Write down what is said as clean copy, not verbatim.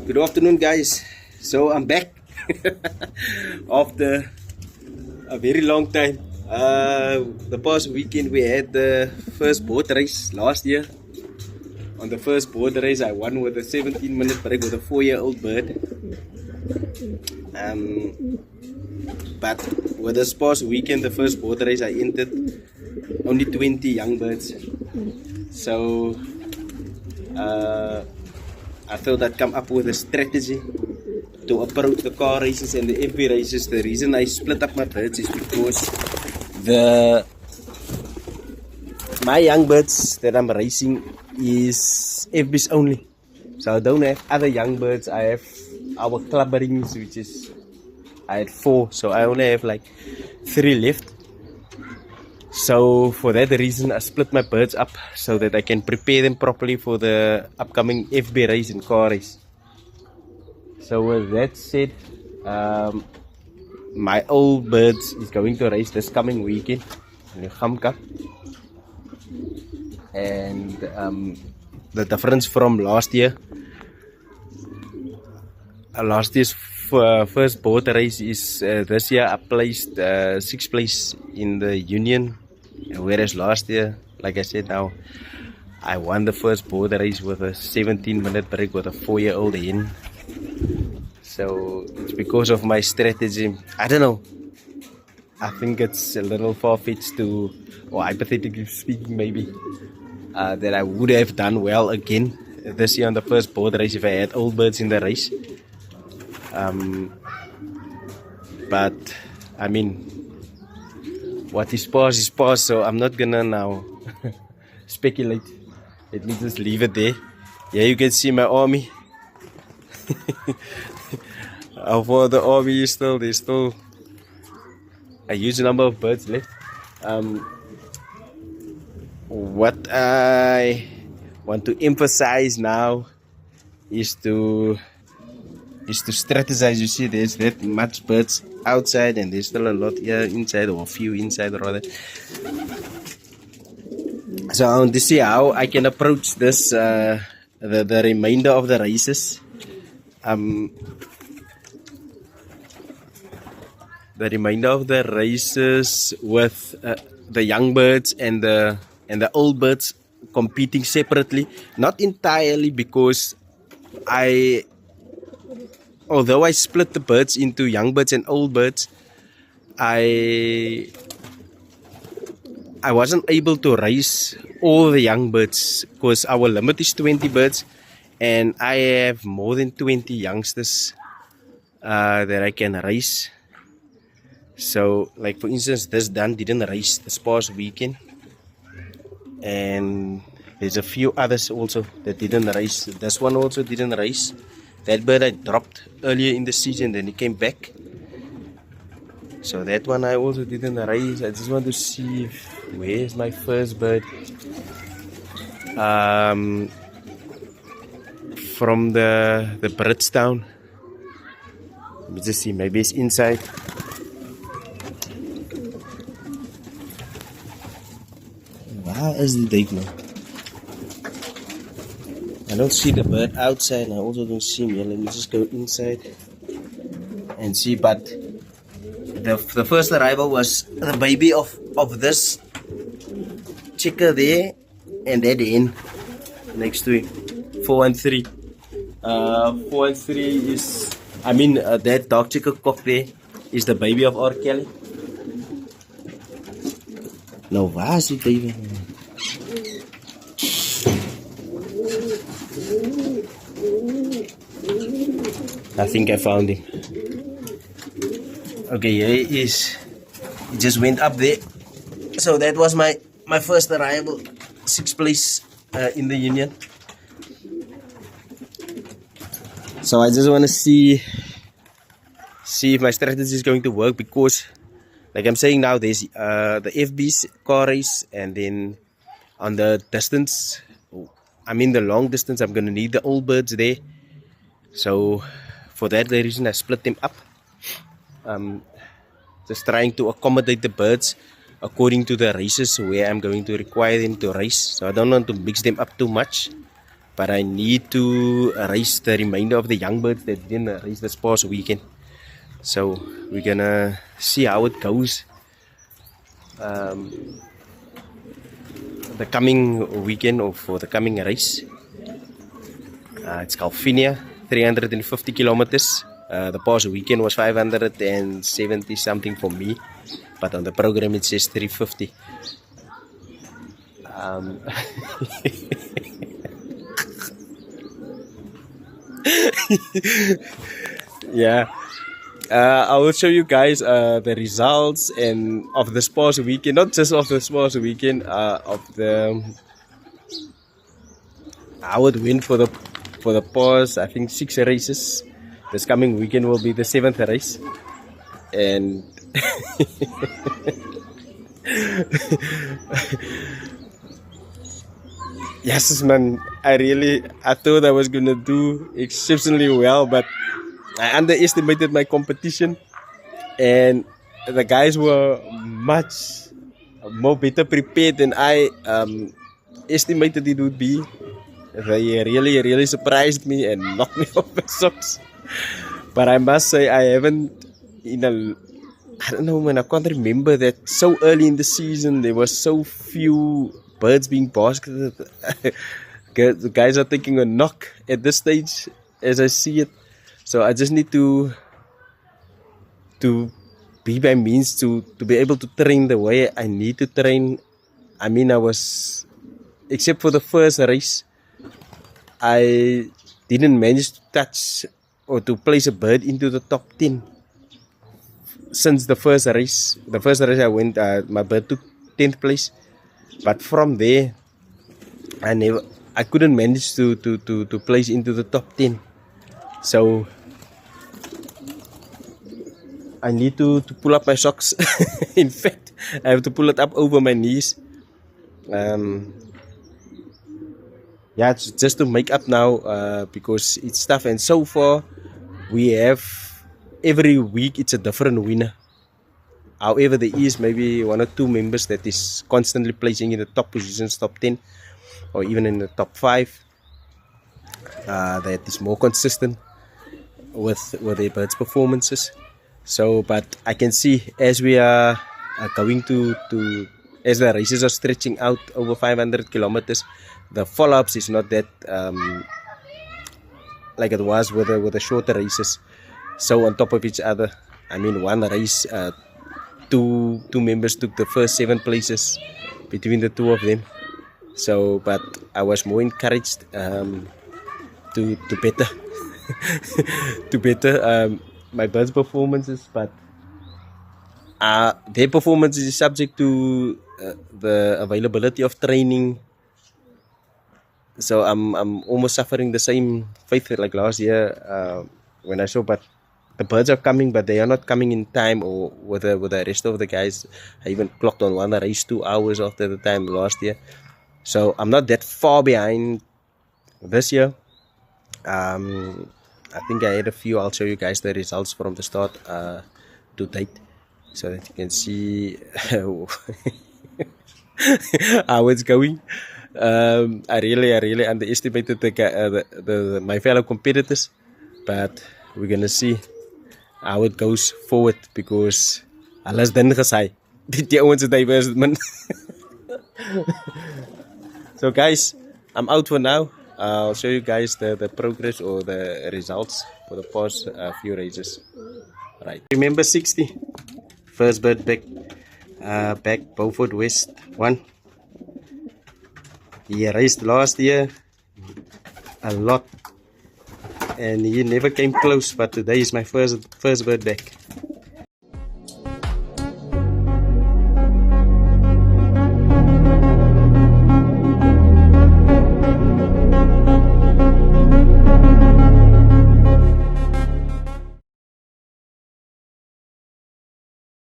Good afternoon, guys. So I'm back after a very long time. The past weekend we had the first boat race last year. On the first boat race, I won with a 17-minute break with a 4-year-old bird. But with this past weekend, the first boat race, I entered only 20 young birds. So I thought I'd come up with a strategy to approach the car races and the FB races. The reason I split up my birds is because my young birds that I'm racing is FBs only. So I don't have other young birds. I have our club rings, which is I had 4, so I only have like 3 left. So for that reason I split my birds up so that I can prepare them properly for the upcoming FB race and car race. So with that said, my old birds is going to race this coming weekend in the Gam Cup. And the difference from last year, last year's first boat race is this year I placed 6th place in the union, whereas last year, like I said, now I won the first boat race with a 17-minute break with a 4-year-old hen. So it's because of my strategy. I don't know, I think it's a little far-fetched to, or hypothetically speaking maybe, that I would have done well again this year on the first boat race if I had old birds in the race. But I mean, what is past, so I'm not gonna now speculate. Let me just leave it there. Yeah, you can see my army. For the army is there's still a huge number of birds left. What I want to emphasize now is to strategize. You see, there's that much birds outside and there's still a lot here inside, or a few inside rather. So I want to see how I can approach this the remainder of the races. The remainder of the races with the young birds and the old birds competing separately, not entirely, because although I split the birds into young birds and old birds, I wasn't able to race all the young birds because our limit is 20 birds and I have more than 20 youngsters that I can race. So like for instance, this Dan didn't race this past weekend, and there's a few others also that didn't race. This one also didn't race. That bird I dropped earlier in the season, then he came back. So that one I also didn't race. I just want to see where's my first bird. From the Bridgetown. Let me just see, maybe it's inside. Where is the date now? I don't see the bird outside, and I also don't see him here. Let me just go inside and see. But the first arrival was the baby of this chicker there, and that hen next to him. 4 and 3. 4 and 3 is, I mean, that dark chicker cock there is the baby of R. Kelly. Nou, waar is die baby? I think I found him. Okay, here he is. He just went up there. So that was my first arrival, 6th place in the union. So I just want to see if my strategy is going to work, because like I'm saying now, there's the FB's car race, and then on the distance, I mean the long distance, I'm going to need the old birds there. So for that reason I split them up, just trying to accommodate the birds according to the races where I'm going to require them to race. So I don't want to mix them up too much. but I need to race the remainder of the young birds that didn't race this past weekend. So we're gonna see how it goes the coming weekend or for the coming race. It's Calvinia, 350 kilometers. The past weekend was 570 something for me, but on the program it says 350. Yeah, I will show you guys the results and of this past weekend, not just of this past weekend, of the how it went for the past, I think 6 races. This coming weekend will be the 7th race, and yes, man, I thought I was gonna do exceptionally well, but I underestimated my competition, and the guys were much more better prepared than I estimated it would be. They really surprised me and knocked me off my socks. But I must say, I haven't, I don't know, man, I can't remember that so early in the season there were so few birds being basketed. The guys are taking a knock at this stage as I see it. So I just need to be by means to be able to train the way I need to train. I mean, except for the first race, I didn't manage to touch or to place a bird into the top 10 since the first race. The first race I went, my bird took 10th place, but from there I couldn't manage to place into the top 10. So I need to pull up my socks. In fact, I have to pull it up over my knees. Yeah, it's just to make up now because it's tough. And so far, we have every week it's a different winner. However, there is maybe 1 or 2 members that is constantly placing in the top positions, top 10, or even in the top 5. That is more consistent with their birds' performances. So, but I can see as we are going to as the races are stretching out over 500 kilometers, the follow-ups is not that like it was with the shorter races, so on top of each other. I mean, one race, two members took the first 7 places between the 2 of them. So, but I was more encouraged to better to better my birds' performances, but their performance is subject to the availability of training. So I'm almost suffering the same fate like last year when I saw, but the birds are coming, but they are not coming in time or with the rest of the guys. I even clocked on one race 2 hours after the time last year. So I'm not that far behind this year. I think I had a few. I'll show you guys the results from the start to date, so that you can see how it's going. I really underestimated my fellow competitors, but we're gonna see how it goes forward, because alles dan gesê die ouens het investment. So guys, I'm out for now. I'll show you guys the progress or the results for the past few races. Right, remember 60 first bird back Beaufort West 1. He raced last year a lot and he never came close, but today is my first bird back.